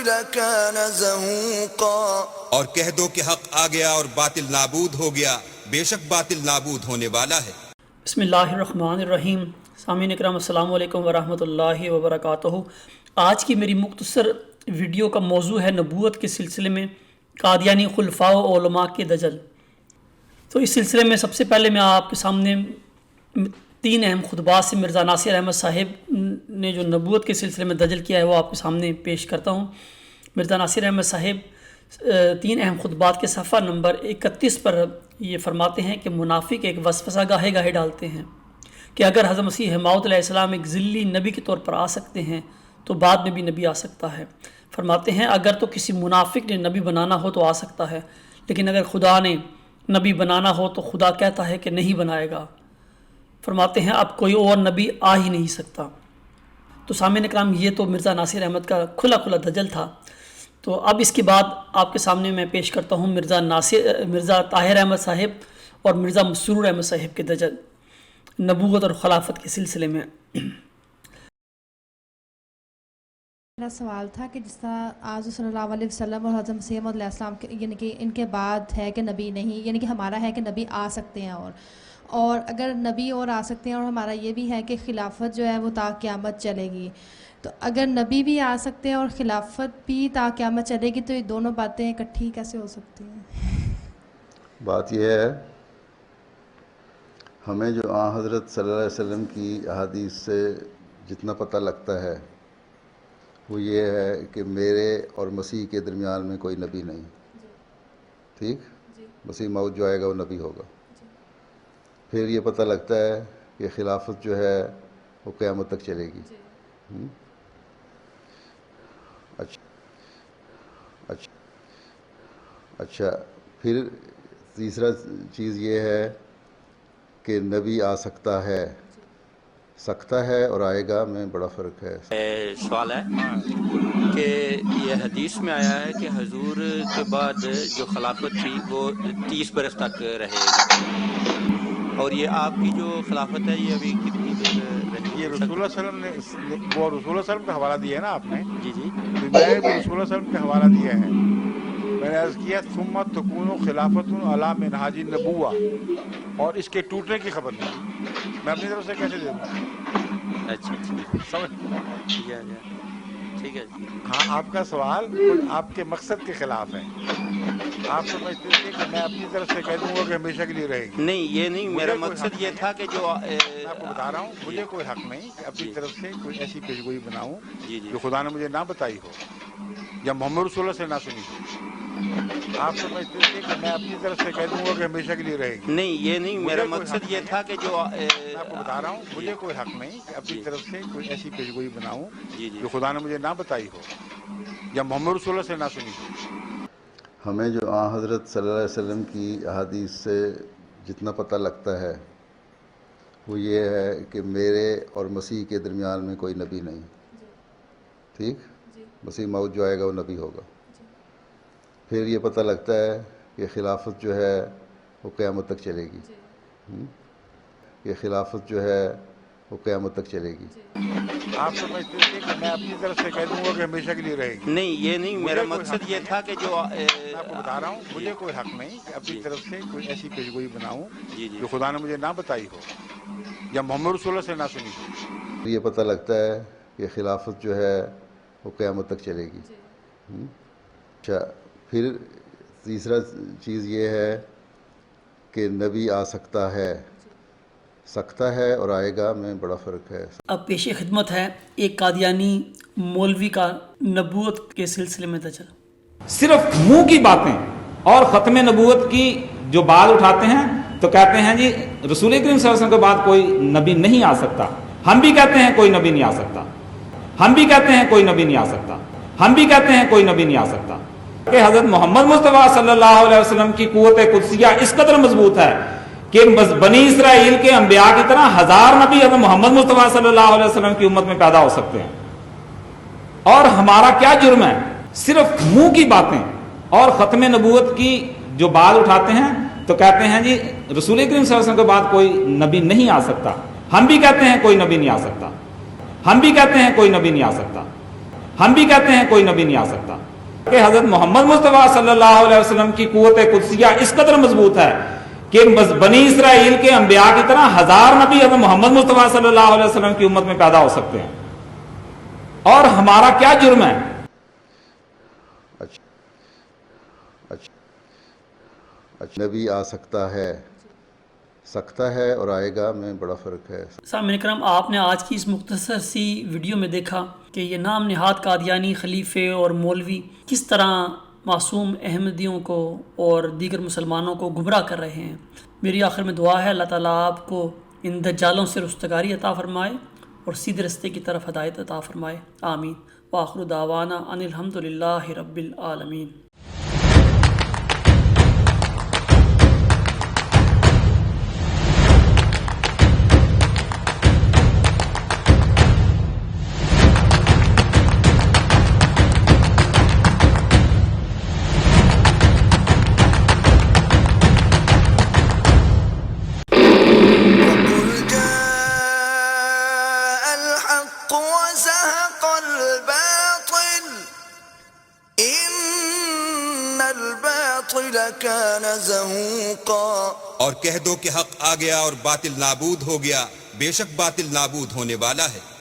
لكان زهوقا. اور کہہ دو کہ حق آ گیا اور باطل نابود ہو گیا، بے شک باطل نابود ہونے والا ہے۔ بسم اللہ الرحمن الرحیم۔ سامعین اکرام السلام علیکم ورحمۃ اللہ وبرکاتہ۔ آج کی میری مختصر ویڈیو کا موضوع ہے نبوت کے سلسلے میں قادیانی خلفاء و علماء کے دجل۔ تو اس سلسلے میں سب سے پہلے میں آپ کے سامنے 3 اہم خطبات سے مرزا ناصر احمد صاحب نے جو نبوت کے سلسلے میں دجل کیا ہے وہ آپ کے سامنے پیش کرتا ہوں۔ مرزا ناصر احمد صاحب 3 اہم خطبات کے صفحہ نمبر 31 پر یہ فرماتے ہیں کہ منافق ایک وسوسہ گاہے گاہے ڈالتے ہیں کہ اگر حضرت مسیح موعود علیہ السلام ایک ذلی نبی کے طور پر آ سکتے ہیں تو بعد میں بھی نبی آ سکتا ہے۔ فرماتے ہیں اگر تو کسی منافق نے نبی بنانا ہو تو آ سکتا ہے، لیکن اگر خدا نے نبی بنانا ہو تو خدا کہتا ہے کہ نہیں بنائے گا۔ فرماتے ہیں اب کوئی اور نبی آ ہی نہیں سکتا۔ تو سامعین اکرام یہ تو مرزا ناصر احمد کا کھلا دجل تھا۔ تو اب اس کے بعد آپ کے سامنے میں پیش کرتا ہوں مرزا طاہر احمد صاحب اور مرزا مسرور احمد صاحب کے دجل نبوت اور خلافت کے سلسلے میں۔ میرا سوال تھا کہ جس طرح آج صلی اللہ علیہ وسلم اور حضرت مسیح علیہ السلام کے یعنی کہ ان کے بعد ہے کہ نبی نہیں، یعنی کہ ہمارا ہے کہ نبی آ سکتے ہیں، اور اگر نبی اور آ سکتے ہیں اور ہمارا یہ بھی ہے کہ خلافت جو ہے وہ تا قیامت چلے گی، تو اگر نبی بھی آ سکتے ہیں اور خلافت بھی تا قیامت چلے گی تو یہ دونوں باتیں اکٹھی کیسے ہو سکتی ہیں؟ بات یہ ہے ہمیں جو حضرت صلی اللہ علیہ وسلم کی احادیث سے جتنا پتہ لگتا ہے وہ یہ ہے کہ میرے اور مسیح کے درمیان میں کوئی نبی نہیں، ٹھیک؟ مسیح موعود جو آئے گا وہ نبی ہوگا۔ پھر یہ پتہ لگتا ہے کہ خلافت جو ہے وہ قیامت تک چلے گی۔ اچھا پھر تیسرا چیز یہ ہے کہ نبی آ سکتا ہے اور آئے گا میں بڑا فرق ہے۔ سوال ہے کہ یہ حدیث میں آیا ہے کہ حضور کے بعد جو خلافت تھی وہ 30 برس تک رہے گی، اور یہ آپ کی جو خلافت ہے یہ ابھی کتنی دیر رہی؟ یہ رسول اللہ صلی اللہ علیہ وسلم نے وہ رسول اللہ صلی اللہ علیہ وسلم کا حوالہ دیا ہے نا آپ نے؟ جی جی، تو میں نے بھی رسول اللہ صلی اللہ علیہ وسلم کا حوالہ دیا ہے۔ میں نے عرض کیا ثم تکون خلافت علی منہاج النبوہ، اور اس کے ٹوٹنے کی خبر نہیں، میں اپنی طرف سے کیسے دے دوں؟ اچھا سمجھ؟ ٹھیک ہے جی۔ ہاں، آپ کا سوال آپ کے مقصد کے خلاف ہے۔ آپ سمجھتے تھے کہ میں اپنی طرف سے کہہ دوں گا کہ ہمیشہ کے لیے رہے گی۔ نہیں، یہ نہیں، میرا مقصد یہ تھا کہ جو میں آپ کو بتا رہا ہوں مجھے کوئی حق نہیں کہ اپنی طرف سے کوئی ایسی پیشگوئی بناؤں جو خدا نے مجھے نہ بتائی ہو یا محمد رسول اللہ سے نہ سنی ہو۔ آپ سمجھتے تھے کہ میں اپنی طرف سے کہہ دوں گا کہ ہمیشہ کے لیے رہے گی۔ نہیں، یہ نہیں، میرا مقصد یہ تھا کہ جو میں آپ کو بتا رہا ہوں مجھے کوئی حق نہیں کہ اپنی طرف سے کوئی ایسی پیشگوئی بناؤں جو خدا نے مجھے نہ بتائی ہو یا محمد رسول اللہ سے نہ سنی ہو۔ ہمیں جو حضرت صلی اللہ علیہ وسلم کی احادیث سے جتنا پتہ لگتا ہے وہ یہ ہے کہ میرے اور مسیح کے درمیان میں کوئی نبی نہیں، ٹھیک؟ مسیح موعود جو آئے گا وہ نبی ہوگا۔ پھر یہ پتہ لگتا ہے کہ خلافت جو ہے وہ قیامت تک چلے گی، کہ خلافت جو ہے وہ قیامت تک چلے گی۔ آپ سمجھتے تھے کہ میں اپنی طرف سے کہہ دوں گا کہ ہمیشہ کے لیے رہے گی۔ نہیں، یہ نہیں، میرا مقصد یہ تھا کہ جو میں آپ کو بتا رہا ہوں مجھے کوئی حق نہیں کہ اپنی طرف سے کوئی ایسی پیشگوئی بناؤں جو خدا نے مجھے نہ بتائی ہو یا محمد رسول اللہ سے نہ سنی ہو۔ یہ پتہ لگتا ہے کہ خلافت جو ہے وہ قیامت تک چلے گی۔ اچھا پھر تیسرا چیز یہ ہے کہ نبی آ سکتا ہے اور آئے گا میں بڑا فرق ہے۔ اب پیش خدمت ہے ایک قادیانی مولوی کا نبوت کے سلسلے میں دجل۔ صرف منہ کی باتیں اور ختم نبوت کی جو بات اٹھاتے ہیں تو کہتے ہیں جی رسول کریم صلی اللہ علیہ وسلم کے بعد کوئی نبی نہیں آ سکتا۔ ہم بھی کہتے ہیں کوئی نبی نہیں آ سکتا، ہم بھی کہتے ہیں کوئی نبی نہیں آ سکتا، ہم بھی کہتے ہیں کوئی نبی نہیں آ سکتا کہ حضرت محمد مصطفیٰ صلی اللہ علیہ وسلم کی قوت قدسیہ اس قدر مضبوط ہے کہ بنی اسرائیل کے انبیاء کی طرح 1000 نبی حضرت محمد مصطفیٰ صلی اللہ علیہ وسلم کی امت میں پیدا ہو سکتے ہیں۔ اور ہمارا کیا جرم ہے؟ صرف منہ کی باتیں اور ختم نبوت کی جو بات اٹھاتے ہیں تو کہتے ہیں جی رسول کریم صلی اللہ علیہ وسلم کے بعد کوئی نبی نہیں آ سکتا، ہم بھی کہتے ہیں کوئی نبی نہیں آ سکتا، ہم بھی کہتے ہیں کوئی نبی نہیں آ سکتا۔ ہم بھی کہتے ہیں کوئی نبی نہیں آ سکتا کہ حضرت محمد مصطفیٰ صلی اللہ علیہ وسلم کی قوت قدسیہ اس قدر مضبوط ہے کہ بنی اسرائیل کے انبیاء کی طرح 1000 نبی حضرت محمد مصطفیٰ صلی اللہ علیہ وسلم کی امت میں پیدا ہو سکتے ہیں، اور ہمارا کیا جرم ہے؟ اچھا نبی آ سکتا ہے اور آئے گا میں بڑا فرق ہے۔ سامعین کرام، آپ نے آج کی اس مختصر سی ویڈیو میں دیکھا کہ یہ نام نہاد قادیانی خلیفے اور مولوی کس طرح معصوم احمدیوں کو اور دیگر مسلمانوں کو گمراہ کر رہے ہیں۔ میری آخر میں دعا ہے اللہ تعالیٰ آپ کو ان دجالوں سے رستگاری عطا فرمائے اور سیدھے رستے کی طرف ہدایت عطا فرمائے، آمین۔ وآخر دعوانا ان الحمد للہ رب العالمین۔ وزهق الباطل إن الباطل كان زهوقا، اور کہہ دو کہ حق آ گیا اور باطل نابود ہو گیا، بے شک باطل نابود ہونے والا ہے۔